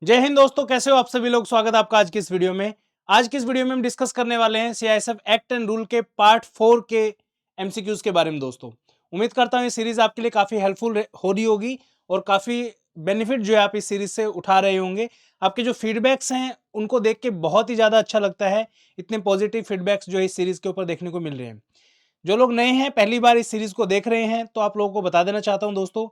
जय हिंद दोस्तों, कैसे हो आप सभी लोग। स्वागत है आपका आज की इस वीडियो में। आज की इस वीडियो में हम डिस्कस करने वाले हैं सीआईएसएफ एक्ट एंड रूल के पार्ट 4 के एमसीक्यूज के बारे में। दोस्तों उम्मीद करता हूं ये सीरीज आपके लिए काफी हेल्पफुल हो रही होगी और काफी बेनिफिट जो है आप इस सीरीज से उठा रहे होंगे। आपके जो फीडबैक्स हैं उनको देख के बहुत ही ज्यादा अच्छा लगता है। इतने पॉजिटिव फीडबैक्स जो है इस सीरीज के ऊपर देखने को मिल रहे हैं। जो लोग नए हैं, पहली बार इस सीरीज को देख रहे हैं, तो आप लोगों को बता देना चाहता हूं दोस्तों,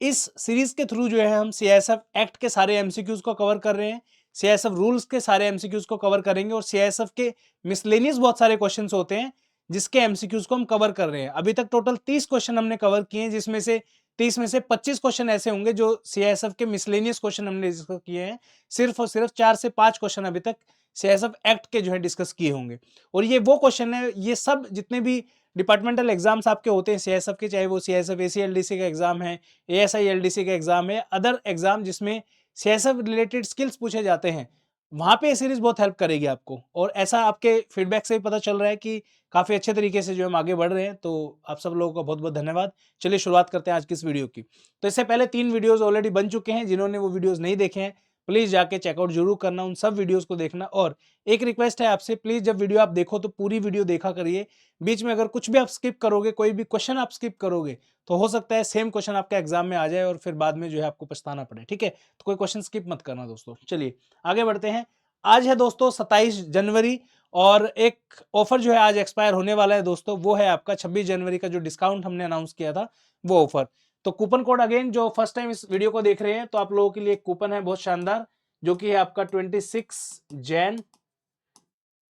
इस सीरीज के थ्रू जो है हम सीआईएसएफ एक्ट के सारे एमसीक्यूज को कवर कर रहे हैं, सीआईएसएफ रूल्स के सारे एमसीक्यूज को कवर करेंगे और सीआईएसएफ के मिसलेनियस बहुत सारे क्वेश्चंस होते हैं जिसके एमसीक्यूज को हम कवर कर रहे हैं। अभी तक टोटल 30 क्वेश्चन हमने कवर किए हैं, जिसमें से 30 में से 25 क्वेश्चन ऐसे होंगे जो सीआईएसएफ के मिसलेनियस क्वेश्चन हमने डिस्कस किए हैं। सिर्फ और सिर्फ 4 से 5 क्वेश्चन अभी तक सीआईएसएफ एक्ट के जो है डिस्कस किए होंगे। और ये वो क्वेश्चन है, ये सब जितने भी डिपार्टमेंटल एग्जाम्स आपके होते हैं सीआईएसएफ के, चाहे वो सीआईएसएफ एसीएलडीसी का एग्जाम है, एएसआई एलडीसी का एग्जाम है, अदर एग्जाम जिसमें सीआईएसएफ रिलेटेड स्किल्स पूछे जाते हैं, वहां पे ये सीरीज बहुत हेल्प करेगी आपको। और ऐसा आपके फीडबैक से भी पता चल रहा है कि काफी अच्छे तरीके से जो हम आगे बढ़ रहे हैं, तो आप सब लोगों का बहुत बहुत धन्यवाद। चलिए शुरुआत करते हैं आज की इस वीडियो की। तो इससे पहले 3 वीडियोस ऑलरेडी बन चुके हैं, जिन्होंने वो वीडियोस नहीं देखे हैं प्लीज जाके चेकआउट जरूर करना, उन सब वीडियोस को देखना। और एक रिक्वेस्ट है आपसे, प्लीज जब वीडियो आप देखो तो पूरी वीडियो देखा करिए। बीच में अगर कुछ भी आप स्किप करोगे, कोई भी क्वेश्चन आप स्किप करोगे, तो हो सकता है सेम क्वेश्चन आपके एग्जाम में आ जाए और फिर बाद में जो है आपको पछताना पड़े। ठीक है, तो कोई क्वेश्चन स्किप मत करना दोस्तों। चलिए आगे बढ़ते हैं। आज है दोस्तों 27 जनवरी और एक ऑफर जो है आज एक्सपायर होने वाला है दोस्तों, वो है आपका 26 जनवरी का जो डिस्काउंट हमने अनाउंस किया था वो ऑफर। तो कूपन कोड अगेन, जो फर्स्ट टाइम इस वीडियो को देख रहे हैं, तो आप लोगों के लिए एक कूपन है बहुत शानदार, जो कि है आपका 26 जैन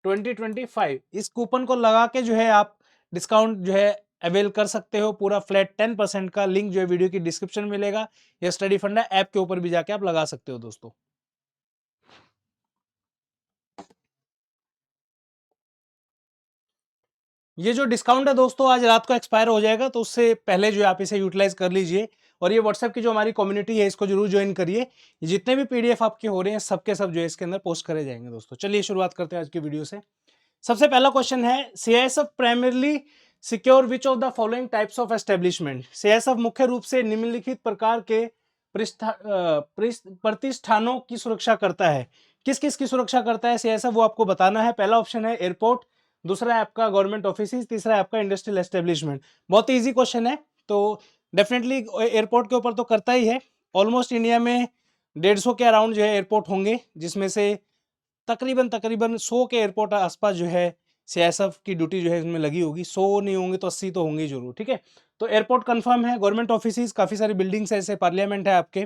2025। इस कूपन को लगा के जो है आप डिस्काउंट जो है अवेल कर सकते हो, पूरा फ्लैट 10% का। लिंक जो है वीडियो की डिस्क्रिप्शन में मिलेगा, या स्टडी फंडा ऐप के ऊपर भी जाके आप लगा सकते हो दोस्तों। ये जो डिस्काउंट है दोस्तों आज रात को एक्सपायर हो जाएगा, तो उससे पहले जो है आप इसे यूटिलाइज कर लीजिए। और ये व्हाट्सएप की जो हमारी कम्युनिटी है, इसको जरूर ज्वाइन करिए। जितने भी पीडीएफ आपके हो रहे हैं सबके सब जो है इसके अंदर पोस्ट करे जाएंगे दोस्तों। चलिए शुरुआत करते हैं आज की वीडियो से। सबसे पहला क्वेश्चन है, CISF primarily secure which of the following types of establishment. CISF मुख्य रूप से निम्नलिखित प्रकार के प्रतिष्ठानों की सुरक्षा करता है। किस किस की सुरक्षा करता है सीआईएसएफ, वो आपको बताना है। पहला ऑप्शन है एयरपोर्ट, दूसरा है आपका गवर्नमेंट ऑफिस, तीसरा है आपका इंडस्ट्रियल एस्टेब्लिशमेंट। बहुत ही इजी क्वेश्चन है, तो डेफिनेटली एयरपोर्ट के ऊपर तो करता ही है। ऑलमोस्ट इंडिया में 150 के अराउंड जो है एयरपोर्ट होंगे, जिसमें से तकरीबन तकरीबन 100 के एयरपोर्ट आसपास जो है सीआईएसएफ की ड्यूटी जो है इसमें लगी होगी। 100 नहीं होंगे तो 80 तो होंगे जरूर। ठीक है, तो एयरपोर्ट कंफर्म है। गवर्नमेंट ऑफिस, काफी सारी बिल्डिंग्स है, जैसे पार्लियामेंट है आपके।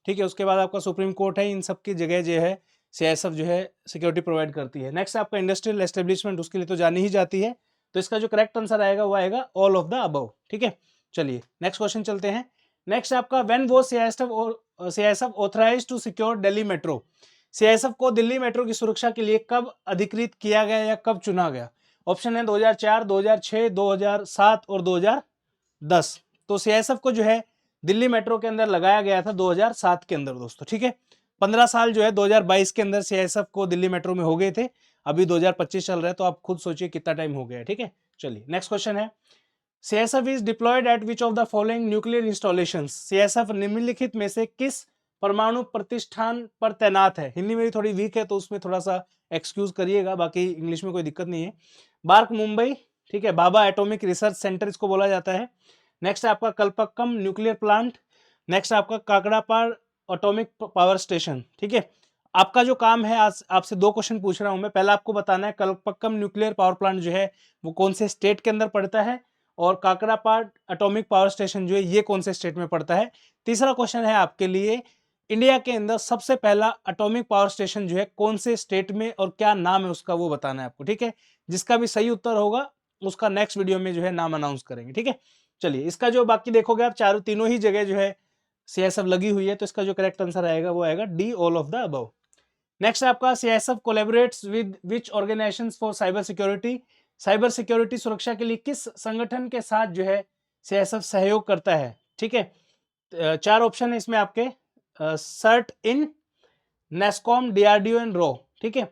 ठीक है, उसके बाद आपका सुप्रीम कोर्ट है, इन सब की जगह जो है सीआईएसएफ जो है सिक्योरिटी प्रोवाइड करती है। नेक्स्ट आपका इंडस्ट्रियल एस्टेब्लिशमेंट, उसके लिए तो जानी ही जाती है। तो इसका जो करेक्ट आंसर आएगा वो आएगा ऑल ऑफ द अबव। ठीक है, चलिए नेक्स्ट क्वेश्चन चलते हैं। नेक्स्ट आपका, when was CISF authorised to secure Delhi metro. CISF को दिल्ली मेट्रो की सुरक्षा के लिए कब अधिकृत किया गया या कब चुना गया। ऑप्शन है 2004, 2006, 2007 और 2010। तो सीआईएसएफ को जो है दिल्ली मेट्रो के अंदर लगाया गया था 2007 के अंदर दोस्तों। ठीक है, 15 साल जो है 2022 के अंदर सीआईएसएफ को दिल्ली मेट्रो में हो गए थे। अभी 2025 चल रहा है, तो आप खुद सोचिए कितना टाइम हो गया है। ठीक है, चलिए नेक्स्ट क्वेश्चन है, CISF is diploid eight which of the following nuclear installations. CISF निम्नलिखित में से किस परमाणु प्रतिष्ठान पर तैनात है। हिंदी मेरी थोड़ी वीक है, तो उसमें थोड़ा सा एक्सक्यूज करिएगा, बाकी इंग्लिश में कोई दिक्कत नहीं है। बार्क मुंबई, ठीक है, भाभा एटॉमिक रिसर्च सेंटर इसको बोला जाता है। नेक्स्ट आपका कल्पक्कम न्यूक्लियर प्लांट। नेक्स्ट आपका काकड़ापाड़ एटॉमिक पावर स्टेशन। ठीक है, आपका जो काम है, आज आपसे 2 क्वेश्चन पूछ रहा हूं मैं। पहला आपको बताना है कल्पक्कम न्यूक्लियर पावर प्लांट जो है वो कौन से स्टेट के अंदर पड़ता है, और काकड़ापाड़ एटॉमिक पावर स्टेशन जो है ये कौन से स्टेट में पड़ता है। तीसरा क्वेश्चन है आपके लिए, इंडिया के अंदर सबसे पहला एटॉमिक पावर स्टेशन जो है कौन से स्टेट में और क्या नाम है उसका, वो बताना है आपको। ठीक है, जिसका भी सही उत्तर होगा उसका नेक्स्ट वीडियो में जो है नाम अनाउंस करेंगे। ठीक है, चलिए इसका जो बाकी देखोगे आप, चारों तीनों ही जगह जो है सीआईएसएफ लगी हुई है, तो इसका जो करेक्ट आंसर आएगा वो आएगा D, all of the above. Next आपका, CISF collaborates with which organisations for cyber security. Cyber security सुरक्षा के लिए किस संगठन के साथ जो है सीआईएसएफ सहयोग करता है। ठीक है, 4 ऑप्शन है इसमें आपके, CERT In, NASSCOM, DRDO and रो। ठीक है,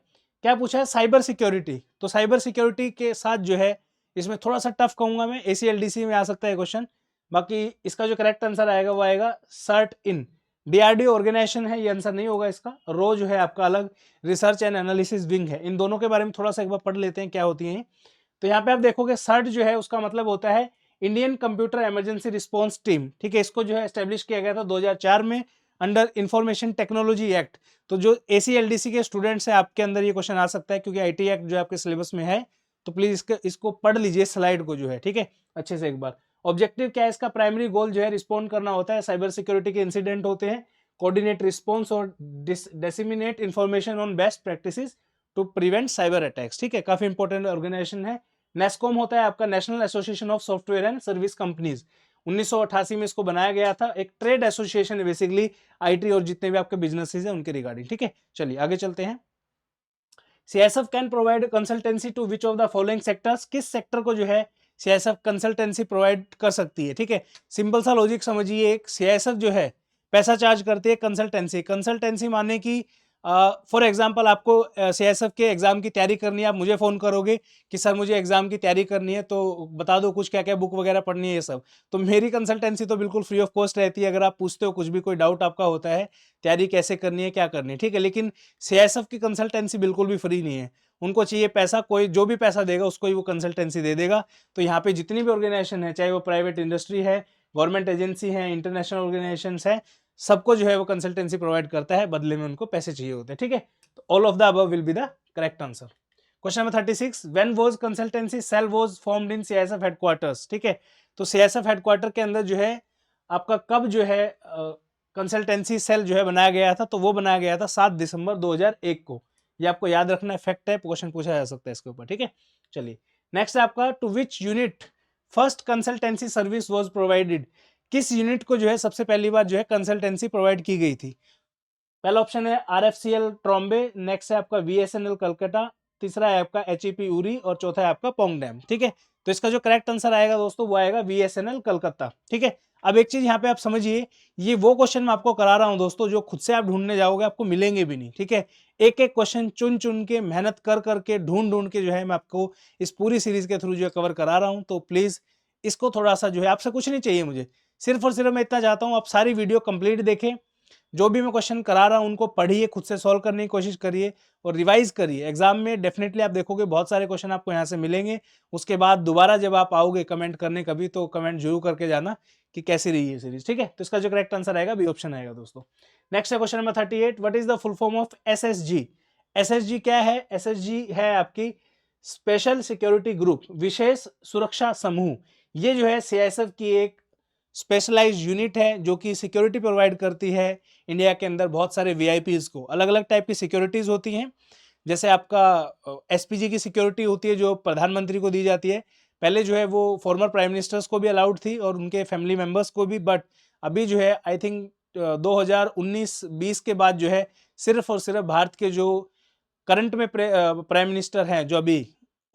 क्या पूछा है, साइबर सिक्योरिटी। तो साइबर सिक्योरिटी के साथ जो है, इसमें थोड़ा सा टफ कहूंगा मैं, एसीएलडीसी में आ सकता है क्वेश्चन। बाकी इसका जो करेक्ट आंसर आएगा वो आएगा सर्ट इन, डीआरडीओ ऑर्गेनाइजेशन है, ये आंसर नहीं होगा इसका। रो जो है आपका अलग रिसर्च एंड एनालिसिस विंग है। इन दोनों के बारे में थोड़ा सा एक बार पढ़ लेते हैं क्या होती है। तो यहाँ पे आप देखोगे सर्ट जो है उसका मतलब होता है Indian computer emergency response team, ठीक है। इसको जो है एस्टेब्लिश किया गया था 2004 में अंडर इंफॉर्मेशन टेक्नोलॉजी एक्ट। तो जो एसीएलडीसी के स्टूडेंट्स हैं आपके अंदर ये क्वेश्चन आ सकता है, क्योंकि आईटी एक्ट जो आपके सिलेबस में है। तो प्लीज इसको पढ़ लीजिए स्लाइड को जो है, ठीक है, अच्छे से एक बार। ऑब्जेक्टिव क्या है इसका? प्राइमरी गोल जो है रिस्पॉन्ड करना होता है, साइबर सिक्योरिटी के इंसिडेंट होते हैं, कोऑर्डिनेट रिस्पॉन्स और disseminate information on best practices to prevent cyber attacks, ठीक है। काफी इंपॉर्टेंट ऑर्गेनाइजेशन है। नेस्कॉम होता है आपका national association of software and service companies. 1988 में इसको बनाया गया था। एक ट्रेड एसोसिएशन है बेसिकली आईटी और जितने भी आपके बिजनेसेस हैं उनके रिगार्डिंग, ठीक है। चलिए आगे चलते हैं। CISF can provide consultancy to which of the following sectors? किस सेक्टर को जो है सीआईएसएफ कंसल्टेंसी प्रोवाइड कर सकती है, ठीक है। सिंपल सा लॉजिक समझिए, एक सीआईएसएफ जो है पैसा चार्ज करती है कंसल्टेंसी। कंसल्टेंसी माने कि फॉर एग्जांपल आपको सीआईएसएफ के एग्जाम की तैयारी करनी है, आप मुझे फोन करोगे कि सर मुझे एग्जाम की तैयारी करनी है, तो बता दो कुछ क्या क्या बुक वगैरह पढ़नी है ये सब। तो मेरी कंसल्टेंसी तो बिल्कुल फ्री ऑफ कॉस्ट रहती है। अगर आप पूछते हो कुछ भी, कोई डाउट आपका होता है तैयारी कैसे करनी है क्या करनी है, ठीक है। लेकिन सीआईएसएफ की कंसल्टेंसी बिल्कुल भी फ्री नहीं है। उनको चाहिए पैसा, कोई जो भी पैसा देगा उसको ही वो कंसल्टेंसी दे देगा। तो यहाँ पे जितनी भी ऑर्गेनाइजेशन है, चाहे वो प्राइवेट इंडस्ट्री है, गवर्नमेंट एजेंसी है, इंटरनेशनल ऑर्गेनाइजेशन है, सबको जो है वो कंसल्टेंसी प्रोवाइड करता है, बदले में उनको पैसे चाहिए होते हैं, ठीक है। तो all of the above will be the correct answer. Question number 36, when was consultancy cell was formed in CISF headquarters, ठीक है। तो सीआईएसएफ हेडक्वार्टर के अंदर जो है आपका कब जो है कंसल्टेंसी सेल जो है बनाया गया था? तो वो बनाया गया था 7 दिसंबर 2001 को। ये आपको याद रखना है, फैक्ट है, क्वेश्चन पूछा जा सकता है इसके ऊपर, ठीक है। चलिए नेक्स्ट है आपका, to which unit first consultancy service was provided? किस यूनिट को जो है सबसे पहली बार जो है कंसल्टेंसी प्रोवाइड की गई थी? पहला ऑप्शन है आरएफसीएल ट्रॉम्बे, नेक्स्ट है आपका वीएसएनएल कलकत्ता, तीसरा है आपका एचईपी उरी और चौथा है आपका पोंग डैम, ठीक है। तो इसका जो करेक्ट आंसर आएगा दोस्तों वो आएगा वीएसएनएल कलकत्ता, ठीक है। अब एक चीज यहाँ पे आप समझिए, ये वो क्वेश्चन मैं आपको करा रहा हूं दोस्तों जो खुद से आप ढूंढने जाओगे आपको मिलेंगे भी नहीं, ठीक है। एक एक क्वेश्चन चुन चुन के मेहनत कर करके ढूंढ ढूंढ के जो है मैं आपको इस पूरी सीरीज के थ्रू जो है कवर करा रहा हूं। तो प्लीज इसको थोड़ा सा जो है, आपसे कुछ नहीं चाहिए मुझे, सिर्फ और सिर्फ मैं इतना चाहता हूं आप सारी वीडियो कंप्लीट देखें, जो भी मैं क्वेश्चन करा रहा हूं उनको पढ़िए, खुद से सॉल्व करने की कोशिश करिए और रिवाइज करिए। एग्जाम में डेफिनेटली आप देखोगे बहुत सारे क्वेश्चन आपको यहाँ से मिलेंगे। उसके बाद दोबारा जब आप आओगे कमेंट करने कभी, तो कमेंट जरूर करके जाना कि कैसी रही है सीरीज, ठीक है। तो इसका जो करेक्ट आंसर आएगा बी ऑप्शन आएगा दोस्तों। नेक्स्ट है question number 38, what is the full form of SSG? SSG क्या है? एसएसजी है आपकी स्पेशल सिक्योरिटी ग्रुप, विशेष सुरक्षा समूह। ये जो है सीआईएसएफ की एक स्पेशलाइज्ड यूनिट है जो कि सिक्योरिटी प्रोवाइड करती है इंडिया के अंदर बहुत सारे वीआईपीज को। अलग अलग टाइप की सिक्योरिटीज होती हैं, जैसे आपका एसपीजी की सिक्योरिटी होती है जो प्रधानमंत्री को दी जाती है। पहले जो है वो फॉर्मर प्राइम मिनिस्टर्स को भी अलाउड थी और उनके फैमिली मेंबर्स को भी, बट अभी जो है आई थिंक 2019-20 के बाद जो है सिर्फ और सिर्फ भारत के जो करंट में प्राइम मिनिस्टर हैं जो अभी,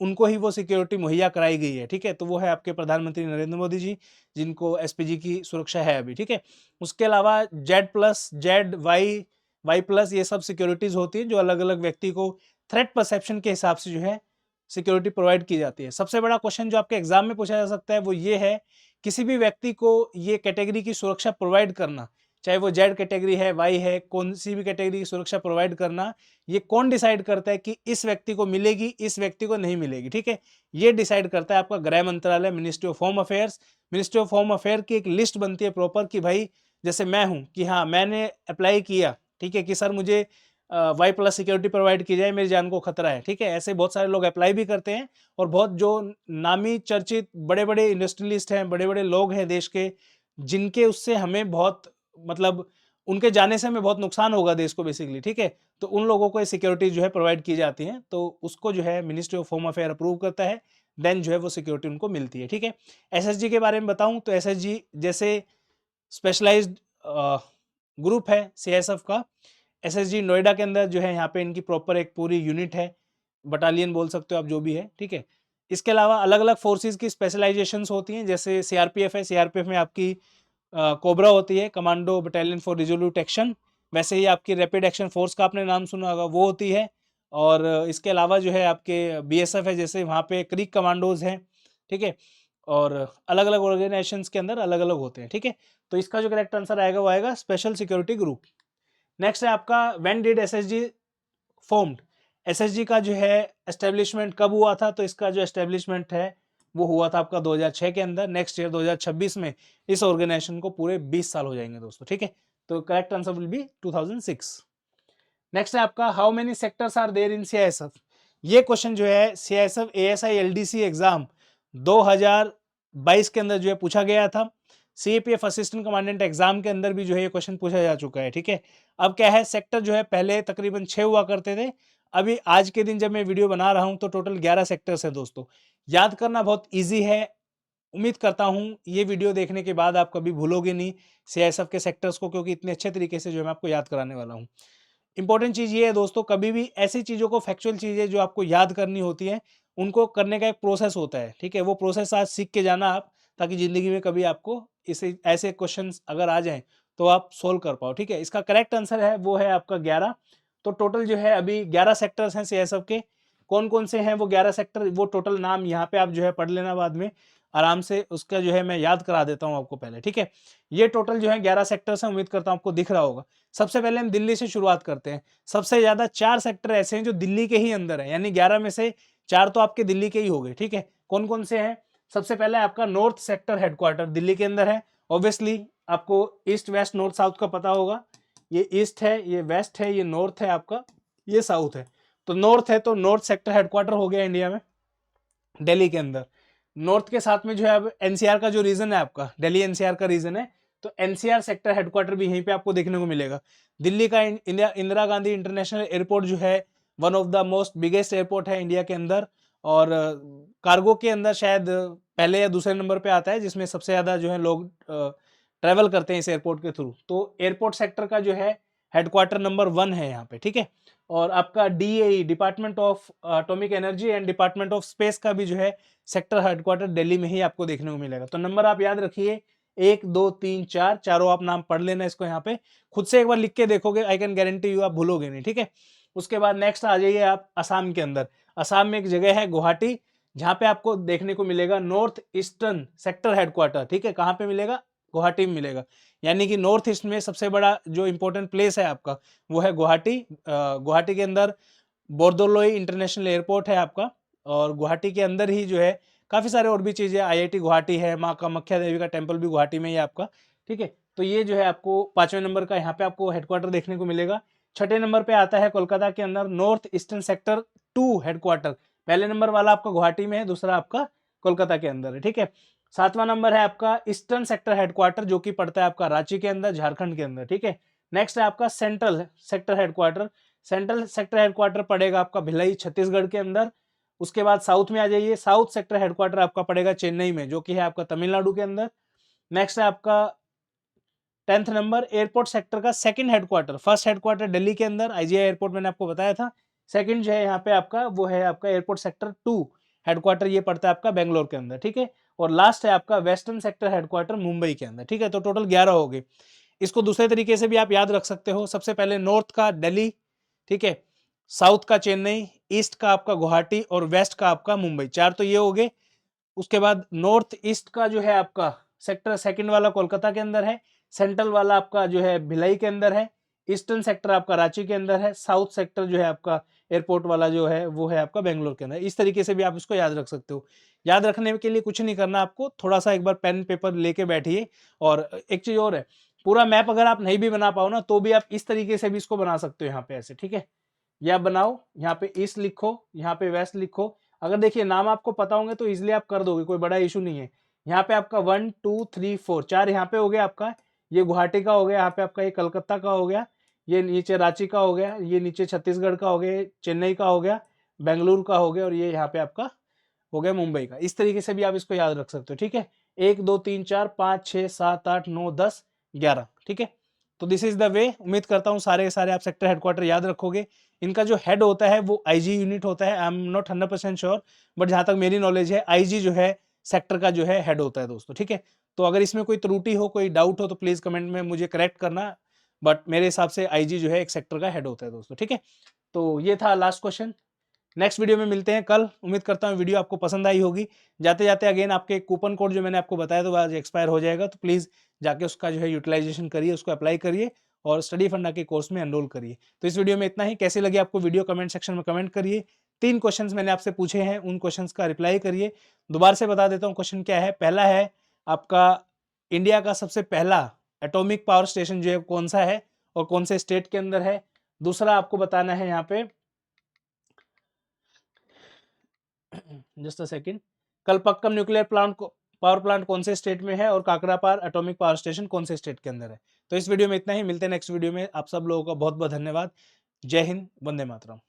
उनको ही वो सिक्योरिटी मुहैया कराई गई है, ठीक है। तो वो है आपके प्रधानमंत्री नरेंद्र मोदी जी, जिनको एसपीजी की सुरक्षा है अभी, ठीक है। उसके अलावा Z plus, Z Y plus, ये सब सिक्योरिटीज होती है जो अलग अलग व्यक्ति को थ्रेट परसेप्शन के हिसाब से जो है सिक्योरिटी प्रोवाइड की जाती है। सबसे बड़ा क्वेश्चन जो आपके एग्जाम में पूछा जा सकता है वो ये है, किसी भी व्यक्ति को ये कैटेगरी की सुरक्षा प्रोवाइड करना, चाहे वो जेड कैटेगरी है, वाई है, कौन सी भी कैटेगरी की सुरक्षा प्रोवाइड करना, ये कौन डिसाइड करता है कि इस व्यक्ति को मिलेगी, इस व्यक्ति को नहीं मिलेगी, ठीक है। ये डिसाइड करता है आपका गृह मंत्रालय, ministry of home affairs. Ministry of home affair की एक लिस्ट बनती है प्रॉपर कि भाई जैसे मैं हूं कि हाँ मैंने अप्लाई किया, ठीक है, कि सर मुझे वाई प्लस सिक्योरिटी प्रोवाइड की जाए, मेरी जान को खतरा है, ठीक है। ऐसे बहुत सारे लोग अप्लाई भी करते हैं और बहुत जो नामी चर्चित बड़े बड़े इंडस्ट्रियलिस्ट हैं, बड़े बड़े लोग हैं देश के, जिनके उससे हमें बहुत मतलब उनके जाने से हमें बहुत नुकसान होगा देश को बेसिकली, ठीक है। तो उन लोगों को सिक्योरिटी जो है प्रोवाइड की जाती है, तो उसको जो है ministry of home affair approve करता है, देन जो है वो सिक्योरिटी उनको मिलती है, ठीक है। एसएसजी के बारे में बताऊं तो एसएसजी जैसे स्पेशलाइज्ड ग्रुप है सीआईएसएफ का। एसएसजी नोएडा के अंदर जो है यहाँ पे इनकी प्रॉपर एक पूरी यूनिट है, बटालियन बोल सकते हो आप जो भी है, ठीक है। इसके अलावा अलग अलग फोर्सेस की स्पेशलाइजेशंस होती हैं, जैसे सीआरपीएफ है, सीआरपीएफ में आपकी कोबरा होती है, commando battalion for resolute action. वैसे ही आपकी रैपिड एक्शन फोर्स का आपने नाम सुना होगा, वो होती है। और इसके अलावा जो है आपके बीएसएफ है, जैसे वहाँ पे क्रीक कमांडोज हैं, ठीक है। और अलग अलग ऑर्गेनाइजेशंस के अंदर अलग अलग होते हैं, ठीक है। तो इसका जो करेक्ट आंसर आएगा वो आएगा स्पेशल सिक्योरिटी ग्रुप। नेक्स्ट है आपका when did SSG formed, SSG का जो है एस्टेब्लिशमेंट कब हुआ था, तो इसका जो एस्टेब्लिशमेंट है वो हुआ था आपका 2006 के अंदर। नेक्स्ट ईयर 2026 में इस ऑर्गेनाइजेशन को पूरे 20 साल हो जाएंगे दोस्तों, ठीक है। तो correct answer will be 2006। Next है आपका how many sectors are there in CISF. ये क्वेश्चन जो है सीआईएसएफ एएसआई एलडीसी एग्जाम 2022 के अंदर जो है पूछा गया था। सीएपीएफ असिस्टेंट कमांडेंट एग्जाम के अंदर भी जो है ये क्वेश्चन पूछा जा चुका है, ठीक है। अब क्या है, सेक्टर जो है पहले तकरीबन 6 हुआ करते थे, अभी आज के दिन जब मैं वीडियो बना रहा हूं तो टोटल 11 सेक्टर्स है दोस्तों। याद करना बहुत ईजी है, उम्मीद करता हूं ये वीडियो देखने के बाद आप कभी भूलोगे नहीं सीआईएसएफ के सेक्टर्स को, क्योंकि इतने अच्छे तरीके से जो है मैं आपको याद कराने वाला हूं। इंपॉर्टेंट चीज ये है दोस्तों, कभी भी ऐसी चीजों को, फैक्चुअल चीजें जो आपको याद करनी होती है, उनको करने का एक प्रोसेस होता है, ठीक है। वो प्रोसेस आज सीख के जाना आप, ताकि जिंदगी में कभी आपको इसे ऐसे क्वेश्चंस अगर आ जाएं तो आप सोल्व कर पाओ, ठीक है। इसका करेक्ट आंसर है वो है आपका 11। तो टोटल जो है अभी 11 सेक्टर्स हैं सीआईएसएफ के। कौन कौन से हैं वो 11 सेक्टर, वो टोटल नाम यहाँ पे आप जो है पढ़ लेना बाद में आराम से, उसका जो है मैं याद करा देता हूँ आपको पहले, ठीक है। ये टोटल जो है 11 सेक्टर्स हैं, उम्मीद करता हूँ आपको दिख रहा होगा। सबसे पहले हम दिल्ली से शुरुआत करते हैं। सबसे ज्यादा 4 सेक्टर ऐसे हैं जो दिल्ली के ही अंदर है, यानी 11 में से 4 तो आपके दिल्ली के ही हो गए, ठीक है। कौन कौन से हैं, सबसे पहले आपका नॉर्थ सेक्टर हेडक्वार्टर दिल्ली के अंदर है। ऑब्वियसली आपको ईस्ट वेस्ट नॉर्थ साउथ का पता होगा, ये ईस्ट है, ये वेस्ट है, ये नॉर्थ है आपका, ये साउथ है। तो नॉर्थ है तो नॉर्थ सेक्टर हेडक्वार्टर हो गया इंडिया में, दिल्ली के अंदर। नॉर्थ के साथ में जो है अब एनसीआर का जो रीजन है आपका, दिल्ली एनसीआर का रीजन है, तो एनसीआर सेक्टर हेडक्वार्टर भी यहीं पे आपको देखने को मिलेगा। दिल्ली का इंदिरा गांधी इंटरनेशनल एयरपोर्ट जो है one of the most biggest airport है इंडिया के अंदर, और कार्गो के अंदर शायद पहले या दूसरे नंबर पे आता है, जिसमें सबसे ज्यादा जो है लोग ट्रेवल करते हैं इस एयरपोर्ट के थ्रू। तो एयरपोर्ट सेक्टर का जो है हेडक्वार्टर नंबर 1 है यहाँ पे, ठीक है। और आपका DAE department of atomic energy and department of space का भी जो है सेक्टर हेडक्वार्टर दिल्ली में ही आपको देखने को मिलेगा। तो नंबर आप याद रखिए 1 2 3 4, चारों आप नाम पढ़ लेना इसको, यहाँ पे खुद से एक बार लिख के देखोगे, आई कैन गारंटी यू आप भूलोगे नहीं, ठीक है। उसके बाद नेक्स्ट आ जाइए आप असम के अंदर। असम में एक जगह है गुवाहाटी, जहां पे आपको देखने को मिलेगा नॉर्थ ईस्टर्न सेक्टर हेडक्वार्टर, ठीक है। कहां पे मिलेगा, गुवाहाटी में मिलेगा। यानी कि नॉर्थ ईस्ट में सबसे बड़ा जो इंपॉर्टेंट प्लेस है आपका वो है गुवाहाटी। गुवाहाटी के अंदर बोरदोलोई इंटरनेशनल एयरपोर्ट है आपका, और गुवाहाटी के अंदर ही जो है काफी सारे और भी चीजें, आईआईटी गुवाहाटी है, माँ कामाख्या देवी का टेम्पल भी गुवाहाटी में ही है आपका, ठीक है। तो ये जो है आपको 5वें नंबर का यहाँ पे आपको हेडक्वार्टर देखने को मिलेगा। 6ठे नंबर पे आता है कोलकाता के अंदर नॉर्थ ईस्टर्न सेक्टर 2 हेडक्वार्टर। पहले नंबर वाला आपका गुवाहाटी में है, दूसरा आपका कोलकाता के अंदर है, ठीक है। 7वां नंबर है आपका ईस्टर्न सेक्टर हेडक्वार्टर, जो कि पड़ता है आपका रांची के अंदर, झारखंड के अंदर, ठीक है। नेक्स्ट है आपका central sector headquarter. Central sector headquarter पड़ेगा आपका भिलाई छत्तीसगढ़ के अंदर। उसके बाद साउथ में आ जाइए, साउथ सेक्टर हेडक्वार्टर आपका पड़ेगा चेन्नई में, जो कि है आपका तमिलनाडु के अंदर। नेक्स्ट है आपका 10th नंबर एयरपोर्ट सेक्टर का second headquarter. First headquarter Delhi के अंदर आईजीआई एयरपोर्ट मैंने आपको बताया था, सेकंड जो है यहाँ पे आपका वो है आपका एयरपोर्ट सेक्टर 2 हेडक्वार्टर, ये पड़ता है आपका बेंगलोर के अंदर, ठीक है। और लास्ट है आपका वेस्टर्न सेक्टर हेडक्वार्टर मुंबई के अंदर, ठीक है। तो टोटल 11 हो गए। इसको दूसरे तरीके से भी आप याद रख सकते हो, सबसे पहले नॉर्थ का दिल्ली, ठीक है, साउथ का चेन्नई, ईस्ट का आपका गुवाहाटी और वेस्ट का आपका मुंबई, 4 तो ये हो गए। उसके बाद नॉर्थ ईस्ट का जो है आपका सेक्टर सेकंड वाला कोलकाता के अंदर है, सेंट्रल वाला आपका जो है भिलाई के अंदर है, ईस्टर्न सेक्टर आपका रांची के अंदर है, साउथ सेक्टर जो है आपका एयरपोर्ट वाला जो है वो है आपका बेंगलोर के अंदर। इस तरीके से भी आप इसको याद रख सकते हो। याद रखने के लिए कुछ नहीं करना आपको, थोड़ा सा एक बार पेन पेपर लेके बैठिए। और एक चीज और है, पूरा मैप अगर आप नहीं भी बना पाओ ना, तो भी आप इस तरीके से भी इसको बना सकते हो यहाँ पे ऐसे, ठीक है। या बनाओ, यहाँ पे ईस्ट लिखो, यहाँ पे वेस्ट लिखो। अगर देखिए नाम आपको पता होंगे तो इजिली आप कर दोगे, कोई बड़ा इशू नहीं है। यहाँ पे आपका 1 2 3 4 4 यहाँ पे हो गया आपका, ये गुवाहाटी का हो गया, यहाँ पे आपका ये कलकत्ता का हो गया, ये नीचे रांची का हो गया, ये नीचे छत्तीसगढ़ का हो गया, चेन्नई का हो गया, बेंगलुरु का हो गया, और ये यहाँ पे आपका हो गया मुंबई का। इस तरीके से भी आप इसको याद रख सकते हो, ठीक है। 1 2 3 4 5 6 7 8 9 10 11, ठीक है। तो दिस इज द वे। उम्मीद करता हूँ सारे के सारे आप सेक्टर हेडक्वार्टर याद रखोगे। इनका जो हेड होता है वो आईजी यूनिट होता है, I am not 100% sure, but जहां तक मेरी नॉलेज है आईजी जो है सेक्टर का जो है हेड होता है दोस्तों, ठीक है। तो अगर इसमें कोई त्रुटि हो, कोई डाउट हो, तो प्लीज कमेंट में मुझे करेक्ट करना, बट मेरे हिसाब से आईजी जो है एक सेक्टर का हेड होता है दोस्तों, ठीक है। तो ये था लास्ट क्वेश्चन। नेक्स्ट वीडियो में मिलते हैं कल। उम्मीद करता हूँ वीडियो आपको पसंद आई होगी। जाते जाते अगेन आपके कूपन कोड जो मैंने आपको बताया तो आज एक्सपायर हो जाएगा, तो प्लीज़ जाके उसका जो है यूटिलाइजेशन करिए, उसको अप्लाई करिए और स्टडी फंडा के कोर्स में एनरोल करिए। तो इस वीडियो में इतना ही। कैसी लगी आपको वीडियो कमेंट सेक्शन में कमेंट करिए। 3 क्वेश्चंस मैंने आपसे पूछे हैं, उन क्वेश्चंस का रिप्लाई करिए। दोबारा से बता देता हूँ क्वेश्चन क्या है। पहला है आपका, इंडिया का सबसे पहला एटॉमिक पावर स्टेशन जो है कौन सा है और कौन से स्टेट के अंदर है। दूसरा आपको बताना है यहाँ पे, just a second, Kalpakkam nuclear plant को पावर प्लांट कौन से स्टेट में है और काकरापार एटॉमिक पावर स्टेशन कौन से स्टेट के अंदर है। तो इस वीडियो में इतना ही। मिलते हैं नेक्स्ट वीडियो में। आप सब लोगों का बहुत बहुत धन्यवाद। जय हिंद, वंदे मातरम।